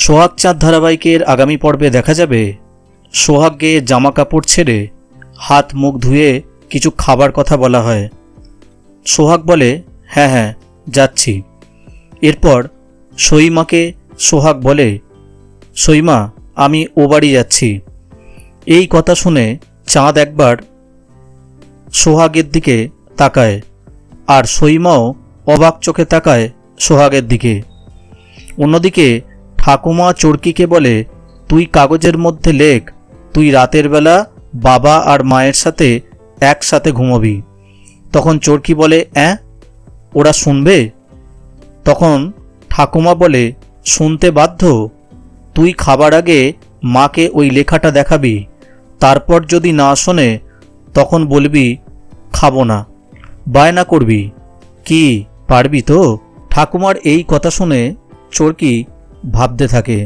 সোহাগ চাঁদ ধারাবাহিকের আগামী পর্বে দেখা যাবে সোহাগকে জামা কাপড় ছেড়ে হাত মুখ ধুয়ে কিছু খাবার কথা বলা হয়। সোহাগ বলে, হ্যাঁ হ্যাঁ যাচ্ছি। এরপর সইমাকে সোহাগ বলে, সইমা আমি ও বাড়ি যাচ্ছি। এই কথা শুনে চাঁদ একবার সোহাগের দিকে তাকায়, আর সইমাও অবাক চোখে তাকায় সোহাগের দিকে। অন্যদিকে ঠাকুমা চরকিকে বলে, তুই কাগজের মধ্যে লেখ তুই রাতের বেলা বাবা আর মায়ের সাথে একসাথে ঘুমোবি। তখন চরকি বলে, ওরা শুনবে? তখন ঠাকুমা বলে, শুনতে বাধ্য। তুই খাবার আগে মাকে ওই লেখাটা দেখাবি, তারপর যদি না শোনে তখন বলবি খাবো না, বায়না করবি। কি পারবি তো? ঠাকুমার এই কথা শুনে চরকি ভাবতে থাকে।